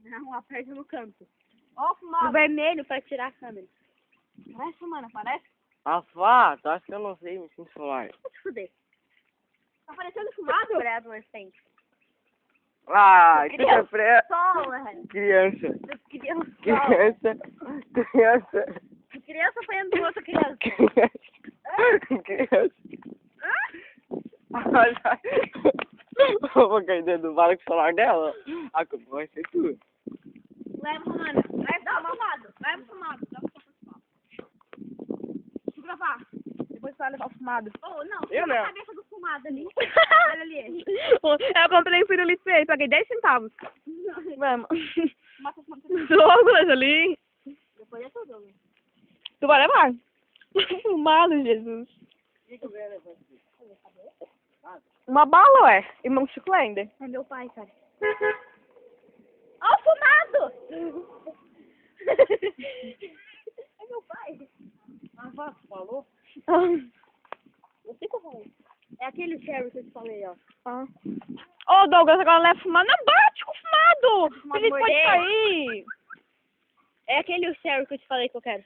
Não, aperta no canto. Ó, fumado. No vermelho pra tirar a câmera. Parece fumando, parece? Afá, tu acha que eu não sei me fumar? Vou te fuder. Tá parecendo fumado? Pra adolescente. Ah, tu é pré... Só, velho. Criança. Criança. Criança. Criança apanhando outra criança. Criança. Olha. Eu vou cair dentro do barco solar dela. A culpa vai ser tua. Leva, mano. Leva fumado. Leva fumado. Dá pra fumado. Deixa eu gravar. Depois você vai levar o fumado. Oh, não. Eu Tira não. a cabeça do fumado ali. Olha ali. Eu comprei o pirulito pra ele, paguei 10 centavos. Vamos. Mata essa Douglas ali. Depois é tudo, né? Tu vai levar? Fumado, Jesus. Uma bala, ué. E um chiclete ainda. É meu pai, cara. Ó o fumado! É meu pai. Ah, falou? Não sei qual falei. É aquele Sherry que eu te falei, ó. Ô, Douglas, agora leva fumado. Não bate com o fumado. Fumado Ele pode morder. cair. É aquele Sherry que eu te falei que eu quero.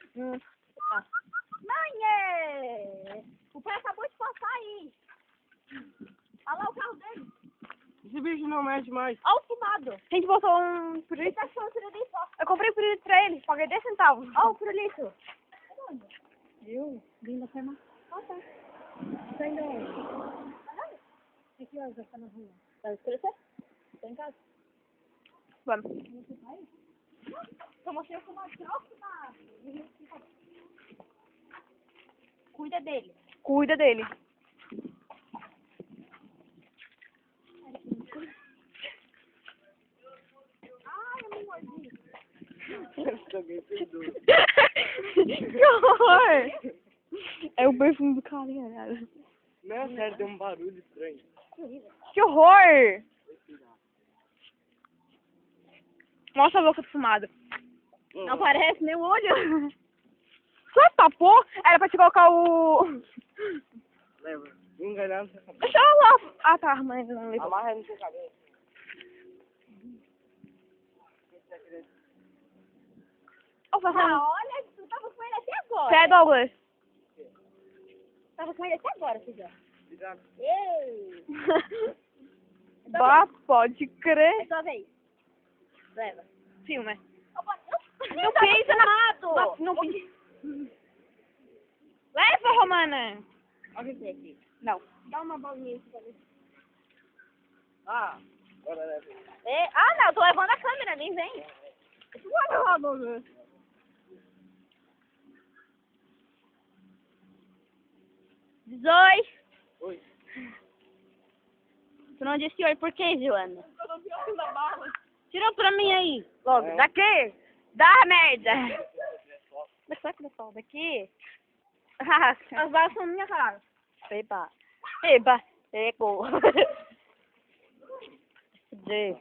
Mãe! O pai acabou de passar aí. Olha lá o carro dele. Esse bicho não mexe mais. Olha o fumado. A gente botou um pirulito. Ele tá achando que ele nem só. Eu comprei o pirulito pra ele, paguei 10 centavos. Olha o pirulito. Viu? Vindo da farmácia. Ah, tá. Tá indo onde? Que horas tá na rua? Vai escurecer? Tá em casa? Vamos. Toma seu fumado. Olha o fumado. Cuida dele. Cuida dele. Ai, eu me mordi. Que horror! É o perfume do carinha, né? Não, sério, deu um barulho estranho. Que horror! Mostra a boca do fumado. Não aparece nem o olho. Só tapou? Era pra te colocar o... Leva. Enganando essa cabeça. Deixa eu lá. Ah, tá. Mas não levou. Amarra no seu cabelo. Ô, fazendo... Olha, tu tava com ele até agora. Você é Douglas? Tava com ele até agora, filha. Cuidado. Ei! Bah, pode crer. É sua vez. Leva. Filma. Não pisa na... Não pisa. Leva, Romana. Olha esse aqui. Não. Dá uma bolinha aqui pra ver. Ah, agora leva. Ah, não, eu tô levando a câmera, nem vem. Deixa eu levar, Douglas. Oi. Tu não disse oi por quê, Joana? Tira pra mim aí. Logo, É. daqui. Dá merda. Mas será que dá sol daqui? As balas são minha cara. Eba. Eba. Ego. De.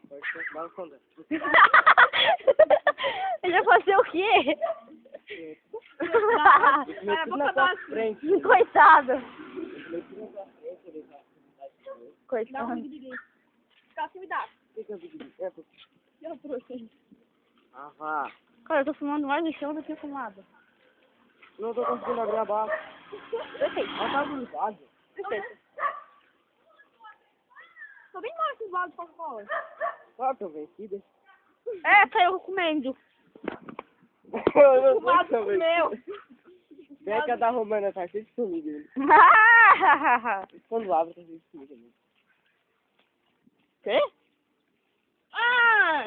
Ele vai fazer o quê? Na tua frente. Coitado. Coitado. Fica assim, me dá. O que é vídeo? É, pô. Eu trouxe. Ah, vá. Cara, eu tô fumando mais no chão do que fumado. Não tô conseguindo abrir a bala. Perfeito. Ela tá vontade. Perfeito. Tô bem mal esses baldes de Coca-Cola. Claro que eu venci, deixa. É, saiu comendo. Eu não Fumado sei também. comeu. Vem que a da Romana tá cheia de comida. Quando abre, tá cheia de comida. Quê? Ah!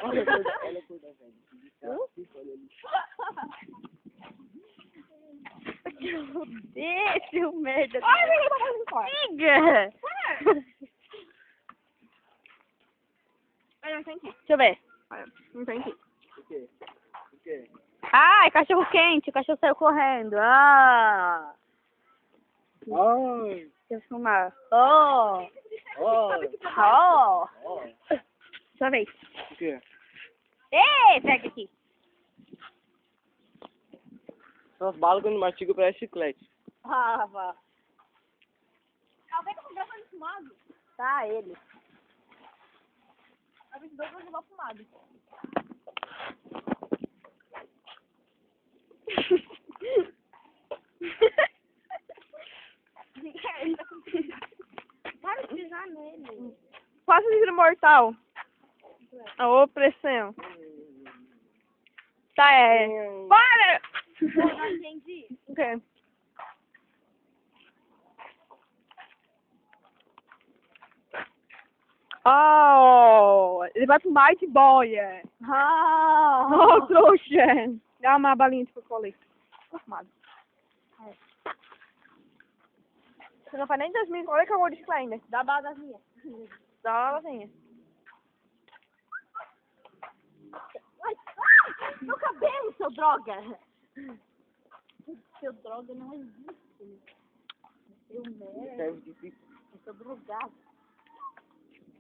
Olha a cor da velha. Olha ali. Deixa o merda. Ai, meu Deus, tá fazendo Siga! não tem aqui. Deixa eu ver. Não tem aqui. O quê? O quê? Ai, cachorro quente. O cachorro saiu correndo. Ah! Ai. Deixa eu fumar. Oh! Ó. Oh! Ó. Sua vez. O quê? Ei, pega aqui. São as balas quando mastiga parece chiclete. Ah, vá. Alguém tá com braço fumado? Tá, ele. leva esses dois pra levar fumado. Para de pisar nele. Faça o mortal. A opressão. Tá, Para! Não entendi. O quê? Oh, ele vai pro Mighty Boy, é. Oh, trouxa. Dá uma balinha de chocolate. Arrumado. Você não faz nem 2 minutos. Olha que eu vou desclar ainda. Dá a balazinha. Dá uma balazinha. Meu cabelo, seu droga! Seu droga não existe. Seu merda. É difícil. Eu sou drogado.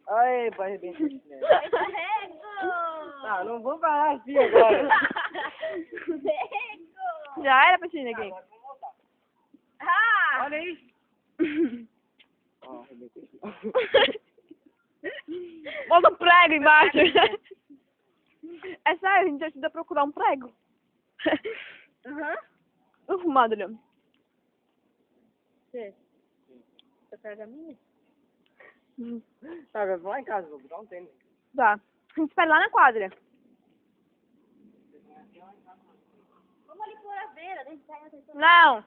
Ai, vai arrebentar. Rego! Ah, não vou parar assim agora. Rego! Já era pra ti, neguinho. Ah! Olha isso. Ó, arrebentei. Bota um prego embaixo. É sério, a gente ajuda a procurar um prego. Aham. Arrumado, Leandro. Você pega a minha? Tá, eu vou lá em casa, vou botar um tênis. Tá. A gente espera lá na quadra. Vamos ali por a beira, deixa eu sair. Não.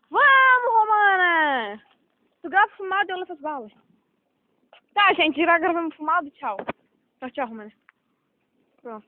Vamos, Romana. Tu grava fumado e eu levo as balas. Tá, gente, irá gravando fumado. Tchau. Tchau, Romana. Pronto.